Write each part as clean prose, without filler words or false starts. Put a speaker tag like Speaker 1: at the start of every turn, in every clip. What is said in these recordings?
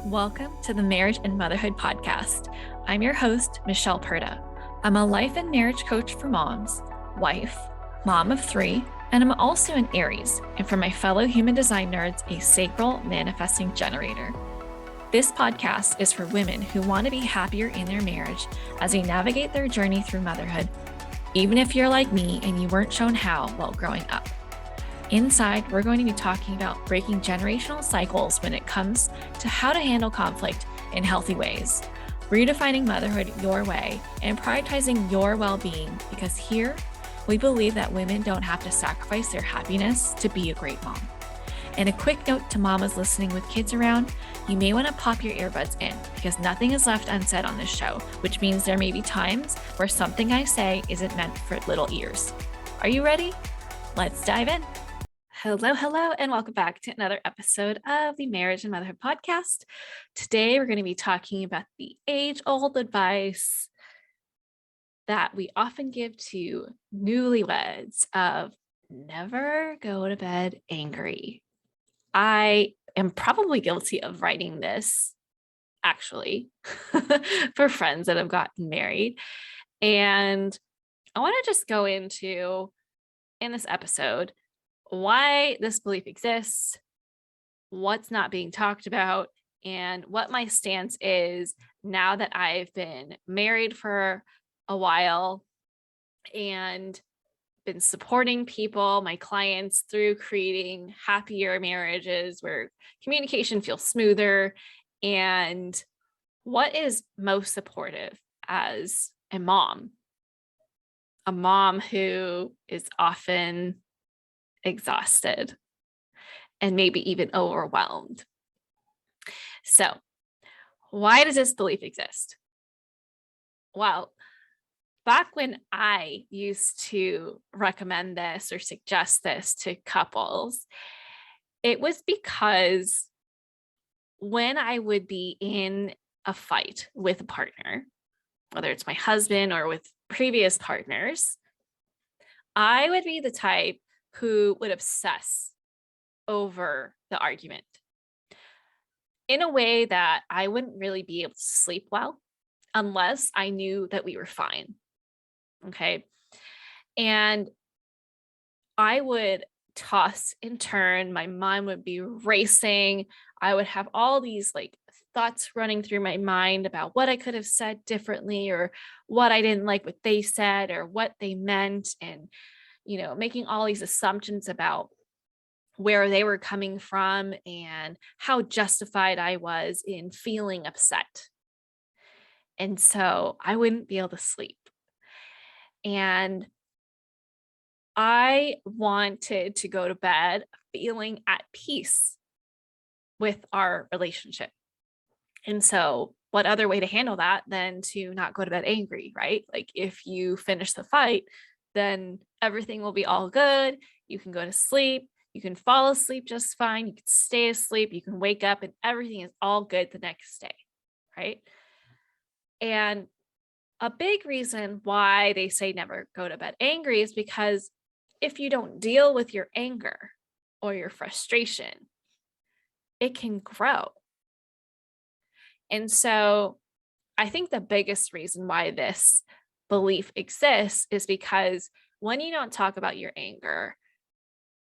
Speaker 1: Welcome to the Marriage and Motherhood Podcast. I'm your host, Michelle Perda. I'm a life and marriage coach for moms, wife, mom of 3, and I'm also an Aries, and for my fellow human design nerds, a sacral manifesting generator. This podcast is for women who want to be happier in their marriage as they navigate their journey through motherhood, even if you're like me and you weren't shown how while growing up. Inside, we're going to be talking about breaking generational cycles when it comes to how to handle conflict in healthy ways, redefining motherhood your way, and prioritizing your well-being, because here, we believe that women don't have to sacrifice their happiness to be a great mom. And a quick note to mamas listening with kids around, you may want to pop your earbuds in because nothing is left unsaid on this show, which means there may be times where something I say isn't meant for little ears. Are you ready? Let's dive in. Hello, and welcome back to another episode of the Marriage and Motherhood Podcast. Today, we're going to be talking about the age-old advice that we often give to newlyweds of never go to bed angry. I am probably guilty of writing this, actually, for friends that have gotten married. And I want to just go into, in this episode, why this belief exists, what's not being talked about, and what my stance is now that I've been married for a while and been supporting people, my clients, through creating happier marriages where communication feels smoother, and what is most supportive as a mom who is often exhausted and maybe even overwhelmed. So, why does this belief exist? Well, back when I used to recommend this or suggest this to couples, it was because when I would be in a fight with a partner, whether it's my husband or with previous partners, I would be the type who would obsess over the argument in a way that I wouldn't really be able to sleep well unless I knew that we were fine. Okay. And I would toss and turn. My mind would be racing. I would have all these thoughts running through my mind about what I could have said differently or what I didn't like what they said or what they meant. And making all these assumptions about where they were coming from and how justified I was in feeling upset. And so I wouldn't be able to sleep. And I wanted to go to bed feeling at peace with our relationship. And so what other way to handle that than to not go to bed angry, right? Like if you finish the fight, then everything will be all good. You can go to sleep. You can fall asleep just fine. You can stay asleep. You can wake up and everything is all good the next day, right? And a big reason why they say never go to bed angry is because if you don't deal with your anger or your frustration, it can grow. And so I think the biggest reason why this belief exists is because when you don't talk about your anger,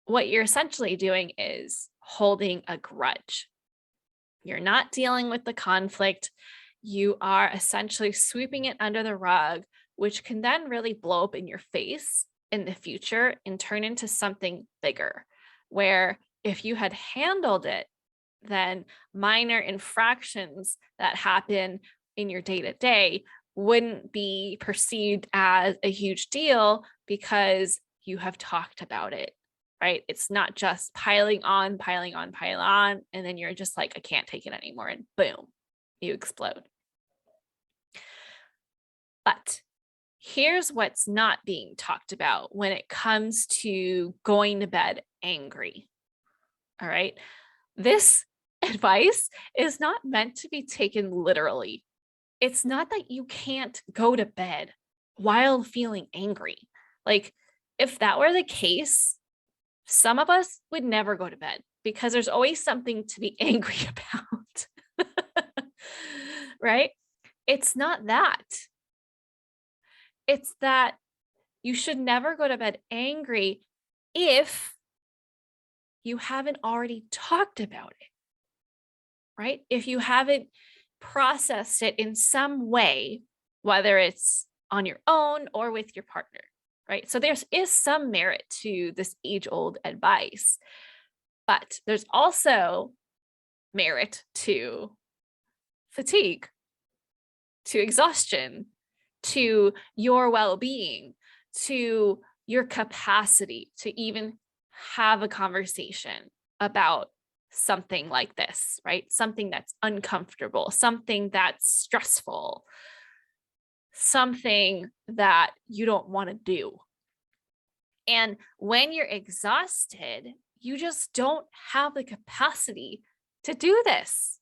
Speaker 1: what you're essentially doing is holding a grudge. You're not dealing with the conflict. You are essentially sweeping it under the rug, which can then really blow up in your face in the future and turn into something bigger, where if you had handled it, then minor infractions that happen in your day-to-day wouldn't be perceived as a huge deal because you have talked about it, right? It's not just piling on, and then you're just like, I can't take it anymore, and boom, you explode. But here's what's not being talked about when it comes to going to bed angry. All right. This advice is not meant to be taken literally. It's not that you can't go to bed while feeling angry. Like, if that were the case, some of us would never go to bed because there's always something to be angry about. right? It's not that. It's that you should never go to bed angry if you haven't already talked about it, right? If you haven't processed it in some way, whether it's on your own or with your partner, right? So there is some merit to this age-old advice, but there's also merit to fatigue, to exhaustion, to your well-being, to your capacity to even have a conversation about something like this, right? Something that's uncomfortable, something that's stressful, something that you don't want to do. And when you're exhausted, you just don't have the capacity to do this,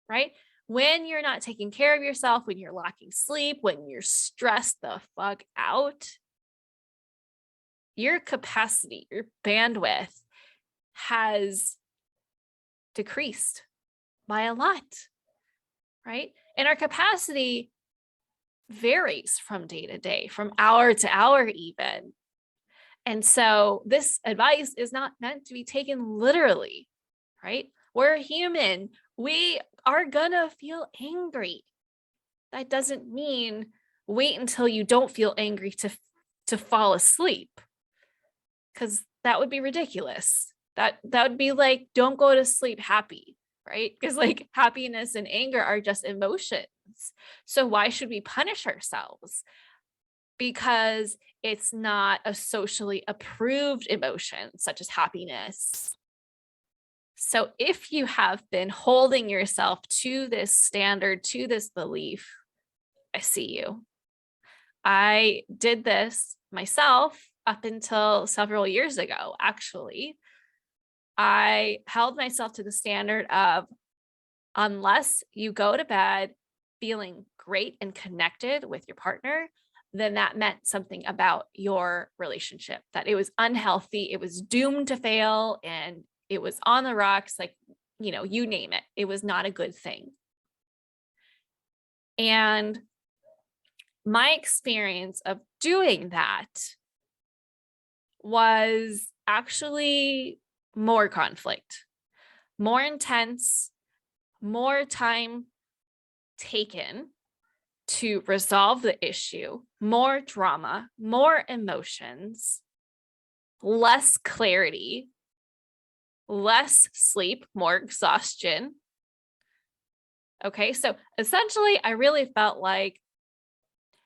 Speaker 1: right? When you're not taking care of yourself, when you're lacking sleep, when you're stressed the fuck out, your capacity, your bandwidth has decreased by a lot, right? And our capacity varies from day to day, from hour to hour even. And so this advice is not meant to be taken literally, right? We're human. We are gonna feel angry. That doesn't mean wait until you don't feel angry to fall asleep, because that would be ridiculous. That would be like, don't go to sleep happy, right? Because like happiness and anger are just emotions. So why should we punish ourselves? Because it's not a socially approved emotion, such as happiness. So if you have been holding yourself to this standard, to this belief, I see you. I did this myself up until several years ago, actually. I held myself to the standard of, unless you go to bed feeling great and connected with your partner, then that meant something about your relationship, that it was unhealthy, it was doomed to fail, and it was on the rocks, like, you name it. It was not a good thing. And my experience of doing that was actually more conflict, more intense, more time taken to resolve the issue, more drama, more emotions, less clarity, less sleep, more exhaustion. Okay, so essentially, I really felt like,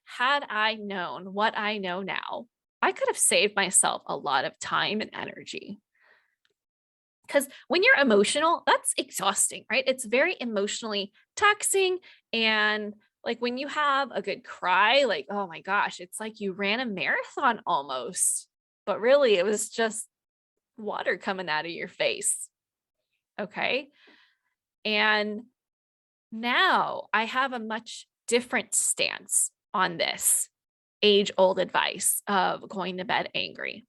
Speaker 1: had I known what I know now, I could have saved myself a lot of time and energy. Because when you're emotional, that's exhausting, right? It's very emotionally taxing. And like when you have a good cry, like, oh my gosh, it's like you ran a marathon almost, but really it was just water coming out of your face. Okay. And now I have a much different stance on this age-old advice of going to bed angry.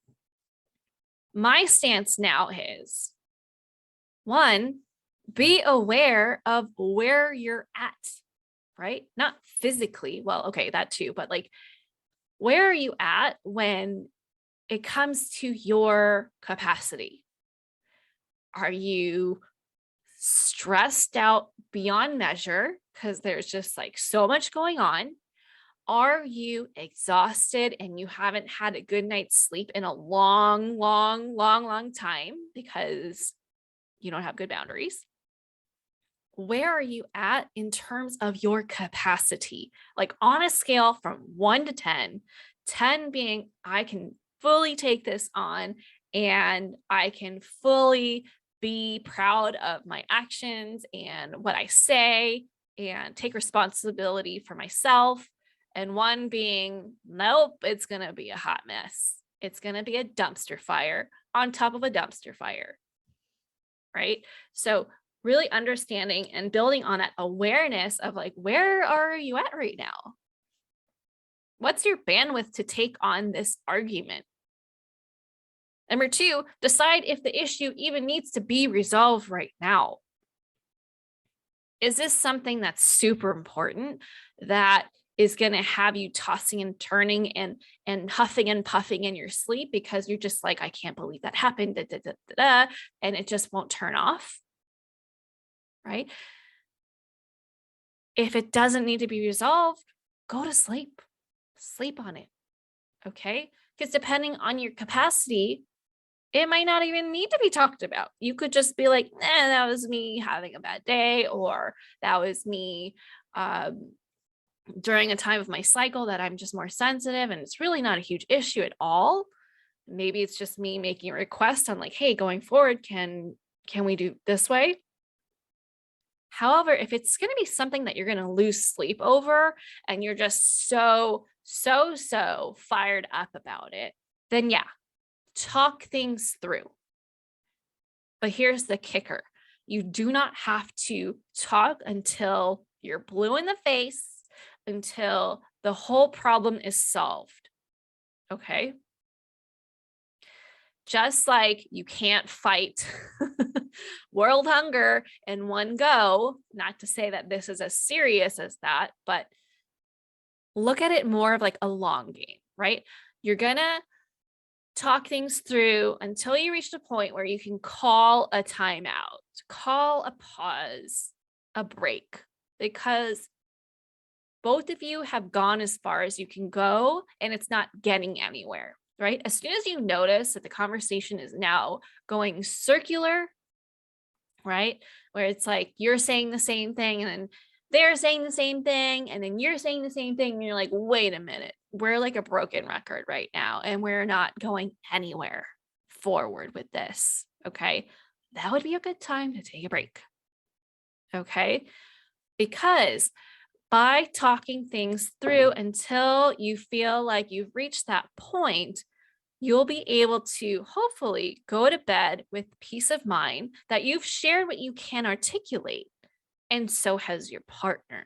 Speaker 1: My stance now is, one, be aware of where you're at, right? Not physically. Well, okay, that too, but like, where are you at when it comes to your capacity? Are you stressed out beyond measure because there's just like so much going on? Are you exhausted and you haven't had a good night's sleep in a long, long, long, long time because you don't have good boundaries? Where are you at in terms of your capacity? Like on a scale from 1 to 10, 10 being I can fully take this on and I can fully be proud of my actions and what I say and take responsibility for myself. And 1 being, nope, it's going to be a hot mess. It's going to be a dumpster fire on top of a dumpster fire, right? So really understanding and building on that awareness of like, where are you at right now? What's your bandwidth to take on this argument? Number 2, decide if the issue even needs to be resolved right now. Is this something that's super important that is going to have you tossing and turning and huffing and puffing in your sleep because you're just like, I can't believe that happened, da, da, da, da, da, and it just won't turn off, right? If it doesn't need to be resolved, go to sleep. Sleep on it, okay? Because depending on your capacity, it might not even need to be talked about. You could just be like, that was me having a bad day, or that was me during a time of my cycle that I'm just more sensitive, and it's really not a huge issue at all. Maybe it's just me making a request on like, hey, going forward, can we do this way? However, if it's going to be something that you're going to lose sleep over and you're just so fired up about it, then yeah, talk things through. But here's the kicker. You do not have to talk until you're blue in the face, until the whole problem is solved. Okay? Just like you can't fight world hunger in one go, not to say that this is as serious as that, but look at it more of like a long game, right? You're going to talk things through until you reach the point where you can call a timeout, call a pause, a break, because both of you have gone as far as you can go and it's not getting anywhere, right? As soon as you notice that the conversation is now going circular, right? Where it's like you're saying the same thing and then they're saying the same thing and then you're saying the same thing and you're like, wait a minute, we're like a broken record right now and we're not going anywhere forward with this, okay? That would be a good time to take a break, okay? Because by talking things through until you feel like you've reached that point, you'll be able to hopefully go to bed with peace of mind that you've shared what you can articulate, and so has your partner,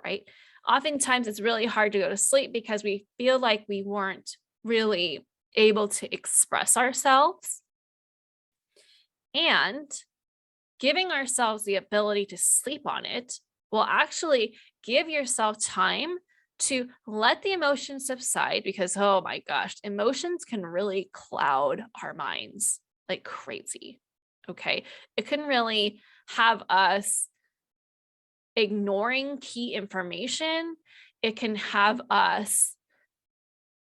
Speaker 1: right? Oftentimes it's really hard to go to sleep because we feel like we weren't really able to express ourselves. And giving ourselves the ability to sleep on it will actually give yourself time to let the emotions subside because, oh my gosh, emotions can really cloud our minds like crazy. Okay. It can really have us ignoring key information. It can have us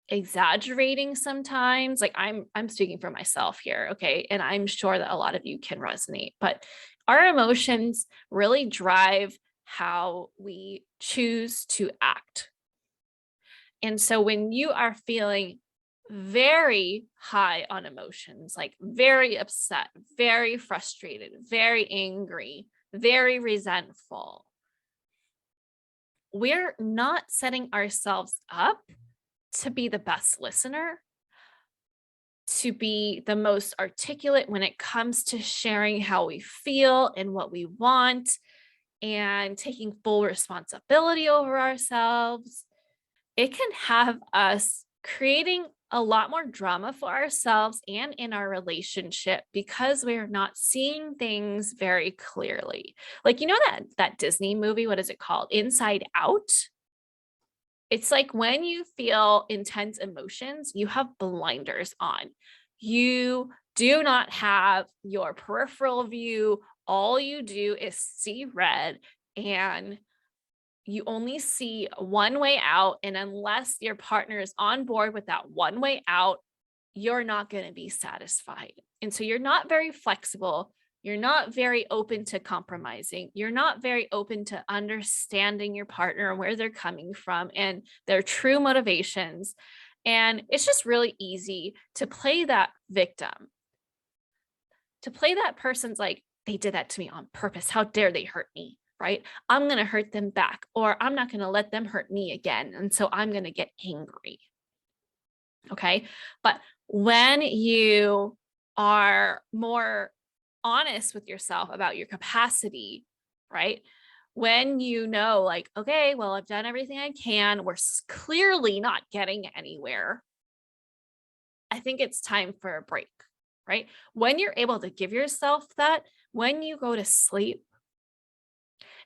Speaker 1: exaggerating sometimes. Like I'm speaking for myself here, okay? And I'm sure that a lot of you can resonate, but our emotions really drive how we choose to act. And so when you are feeling very high on emotions, like very upset, very frustrated, very angry, very resentful, we're not setting ourselves up to be the best listener, to be the most articulate when it comes to sharing how we feel and what we want and taking full responsibility over ourselves. It can have us creating a lot more drama for ourselves and in our relationship because we're not seeing things very clearly. Like, you know, that Disney movie, what is it called? Inside Out. It's like when you feel intense emotions, you have blinders on. You do not have your peripheral view. All you do is see red and you only see one way out. And unless your partner is on board with that one way out, you're not going to be satisfied. And so you're not very flexible. You're not very open to compromising. You're not very open to understanding your partner and where they're coming from and their true motivations. And it's just really easy to play that victim, to play that person's like, they did that to me on purpose. How dare they hurt me? Right? I'm going to hurt them back, or I'm not going to let them hurt me again. And so I'm going to get angry. Okay. But when you are more honest with yourself about your capacity, right? When you know, like, okay, well, I've done everything I can, we're clearly not getting anywhere. I think it's time for a break, right? When you're able to give yourself that, when you go to sleep,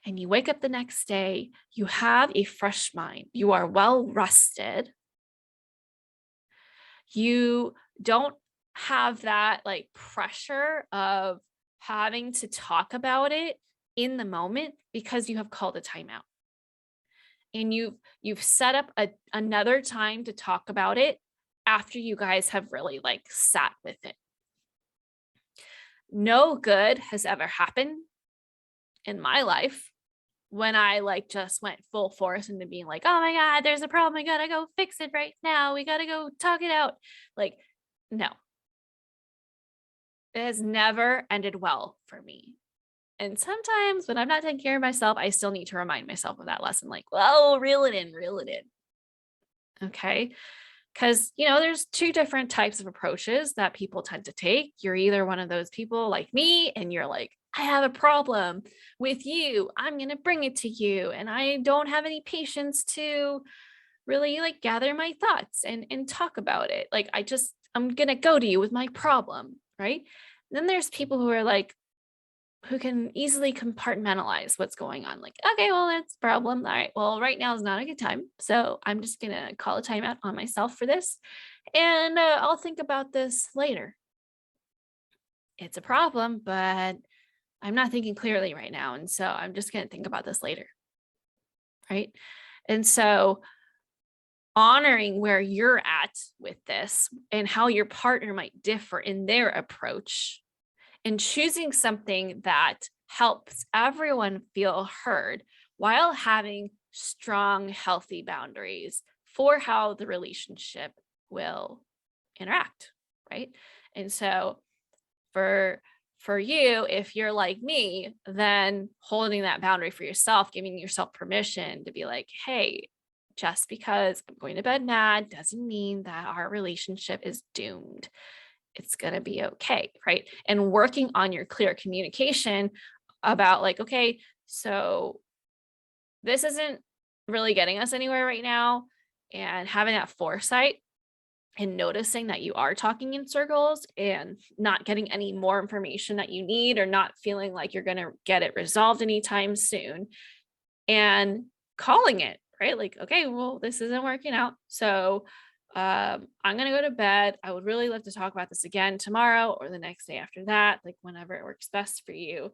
Speaker 1: and you wake up the next day, you have a fresh mind, you are well rested, you don't have that like pressure of having to talk about it in the moment because you have called a timeout. And you've set up another time to talk about it after you guys have really like sat with it. No good has ever happened in my life when I like just went full force into being like, oh my God, there's a problem. I gotta go fix it right now. We gotta go talk it out. Like, no, it has never ended well for me. And sometimes when I'm not taking care of myself, I still need to remind myself of that lesson. Like, well, reel it in, reel it in. Okay. Because, there's two different types of approaches that people tend to take. You're either one of those people like me, and you're like, I have a problem with you. I'm going to bring it to you. And I don't have any patience to really like gather my thoughts and talk about it. Like, I'm going to go to you with my problem. Right. Then there's people who are like, who can easily compartmentalize what's going on. Like, okay, well, that's a problem. All right, well, right now is not a good time. So I'm just going to call a timeout on myself for this. And I'll think about this later. It's a problem, but I'm not thinking clearly right now. And so I'm just going to think about this later. Right. And so honoring where you're at with this and how your partner might differ in their approach, and choosing something that helps everyone feel heard while having strong, healthy boundaries for how the relationship will interact, right? And so for you, if you're like me, then holding that boundary for yourself, giving yourself permission to be like, hey, just because I'm going to bed mad doesn't mean that our relationship is doomed. It's going to be okay. Right. And working on your clear communication about like, okay, so this isn't really getting us anywhere right now. And having that foresight and noticing that you are talking in circles and not getting any more information that you need, or not feeling like you're going to get it resolved anytime soon, and calling it, right? Like, okay, well, this isn't working out. So I'm going to go to bed. I would really love to talk about this again tomorrow or the next day after that, like whenever it works best for you.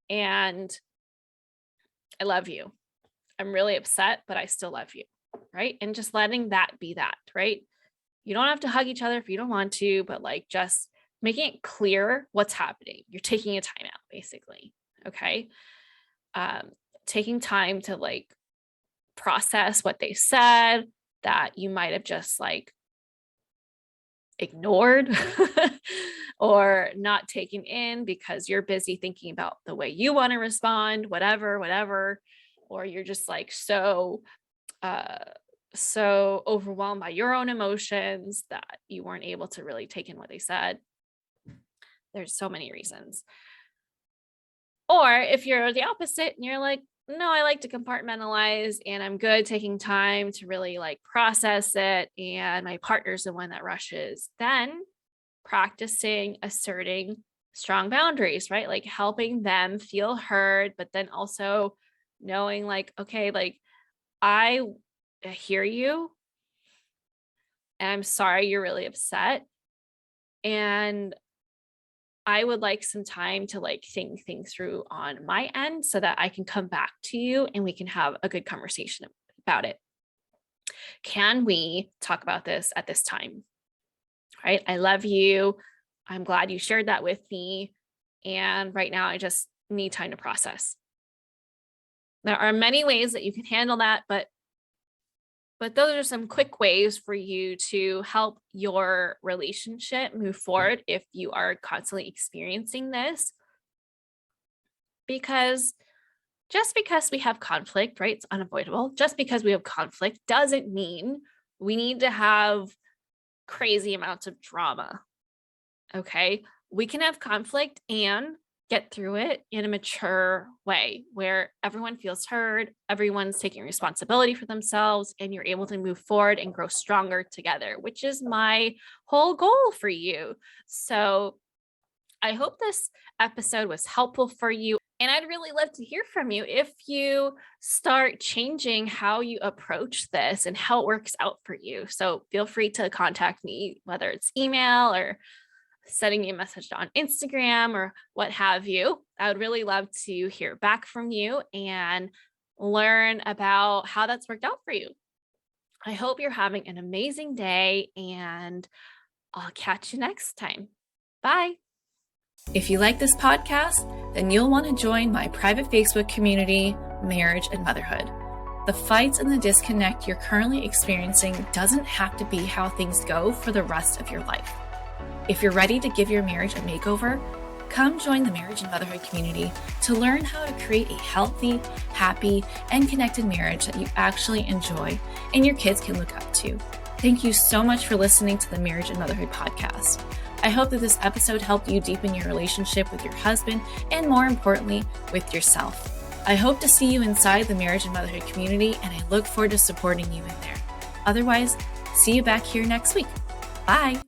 Speaker 1: And I love you. I'm really upset, but I still love you. Right. And just letting that be that, right? You don't have to hug each other if you don't want to, but like just making it clear what's happening. You're taking a timeout, basically. Okay. Taking time to like process what they said that you might have just like ignored or not taken in because you're busy thinking about the way you want to respond, whatever, or you're just like so overwhelmed by your own emotions that you weren't able to really take in what they said. There's so many reasons. Or if you're the opposite and you're like, no, I like to compartmentalize and I'm good taking time to really like process it, and my partner's the one that rushes, then practicing asserting strong boundaries, right? Like helping them feel heard, but then also knowing like, okay, like I hear you and I'm sorry you're really upset. And I would like some time to like think things through on my end so that I can come back to you and we can have a good conversation about it. Can we talk about this at this time? Right? I love you. I'm glad you shared that with me. And right now I just need time to process. There are many ways that you can handle that, but those are some quick ways for you to help your relationship move forward if you are constantly experiencing this. Because just because we have conflict, right? It's unavoidable. Just because we have conflict doesn't mean we need to have crazy amounts of drama. Okay. We can have conflict and get through it in a mature way where everyone feels heard, everyone's taking responsibility for themselves, and you're able to move forward and grow stronger together, which is my whole goal for you. So I hope this episode was helpful for you.
Speaker 2: And I'd really love to hear from you if you start changing how you approach this and how it works out for you. So feel free to contact me, whether it's email or sending me a message on Instagram or what have you. I would really love to hear back from you and learn about how that's worked out for you. I hope you're having an amazing day, and I'll catch you next time. Bye.
Speaker 1: If you like this podcast, then you'll want to join my private Facebook community, Marriage and Motherhood. The fights and the disconnect you're currently experiencing doesn't have to be how things go for the rest of your life. If you're ready to give your marriage a makeover, come join the Marriage and Motherhood community to learn how to create a healthy, happy, and connected marriage that you actually enjoy and your kids can look up to. Thank you so much for listening to the Marriage and Motherhood Podcast. I hope that this episode helped you deepen your relationship with your husband and, more importantly, with yourself. I hope to see you inside the Marriage and Motherhood community, and I look forward to supporting you in there. Otherwise, see you back here next week. Bye.